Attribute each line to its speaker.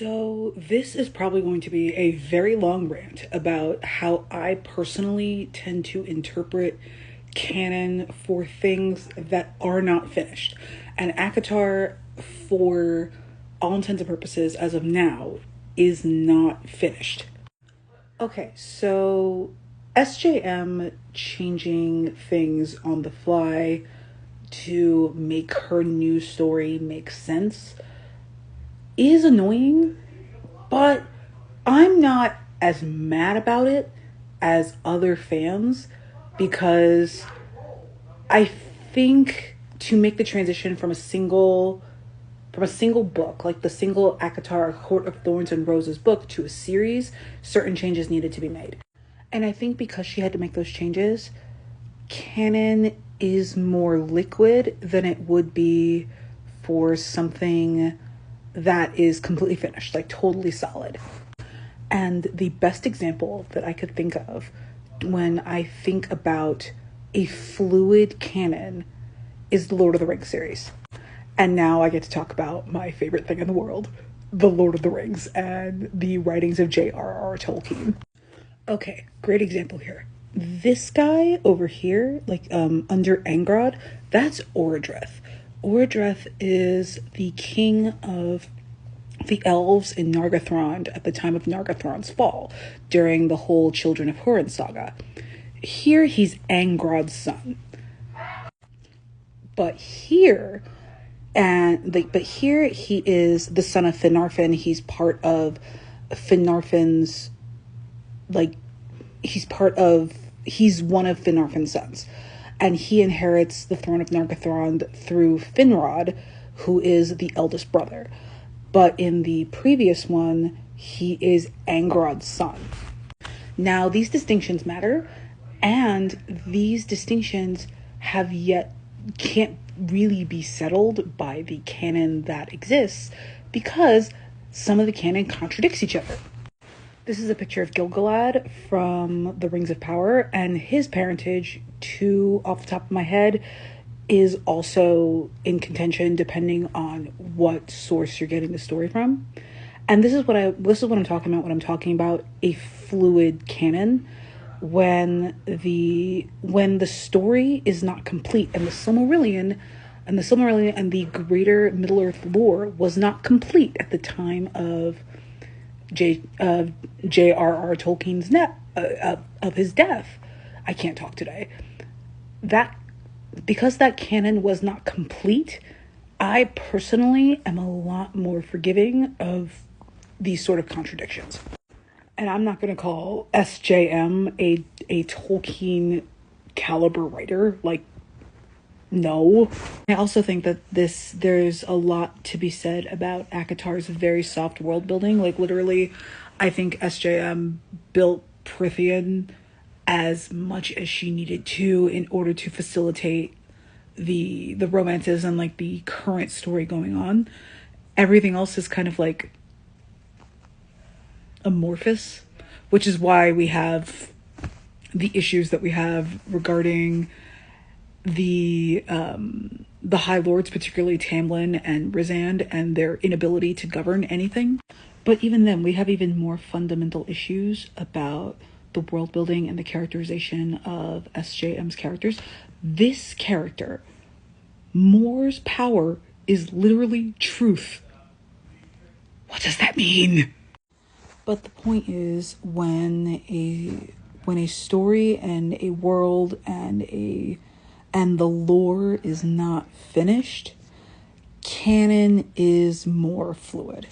Speaker 1: So, this is probably going to be a very long rant about how I personally tend to interpret canon for things that are not finished. And ACOTAR, for all intents and purposes, as of now, is not finished. Okay, so SJM changing things on the fly to make her new story make sense is annoying, but I'm not as mad about it as other fans, because I think to make the transition from a single book, like the single ACOTAR Court of Thorns and Roses book, to a series, certain changes needed to be made. And I think because she had to make those changes, canon is more liquid than it would be for something that is completely finished, like totally solid. And the best example that I could think of when I think about a fluid canon is the Lord of the Rings series. And now I get to talk about my favorite thing in the world, the Lord of the Rings and the writings of J.R.R. Tolkien. Okay, great example here. This guy over here, under Angrod, that's Orodreth. Orodreth is the king of the elves in Nargothrond at the time of Nargothrond's fall, during the whole Children of Húrin saga. Here, he's Angrod's son. But here he is the son of Finarfin. He's part of Finarfin's, he's one of Finarfin's sons. And he inherits the throne of Nargothrond through Finrod, who is the eldest brother. But in the previous one, he is Angrod's son. Now, these distinctions matter, and these distinctions can't really be settled by the canon that exists, because some of the canon contradicts each other. This is a picture of Gil-galad from the Rings of Power, and his parentage, off the top of my head, is also in contention depending on what source you're getting the story from. And this is what I'm talking about when I'm talking about a fluid canon, when the story is not complete, and the Silmarillion and the greater Middle-earth lore was not complete at the time of J.R.R. Tolkien's of his death. I can't talk today. Because that canon was not complete, I personally am a lot more forgiving of these sort of contradictions. And I'm not going to call SJM a Tolkien caliber writer. No. I also think that there's a lot to be said about ACOTAR's very soft world building. Literally, I think SJM built Prythian as much as she needed to in order to facilitate the romances and the current story going on. Everything else is kind of amorphous, which is why we have the issues that we have regarding the High Lords, particularly Tamlin and Rysand, and their inability to govern anything. But even then, we have even more fundamental issues about the world building and the characterization of SJM's characters. This character, Mor's power is literally truth. What does that mean? But the point is, when a story and a world and the lore is not finished, canon is more fluid.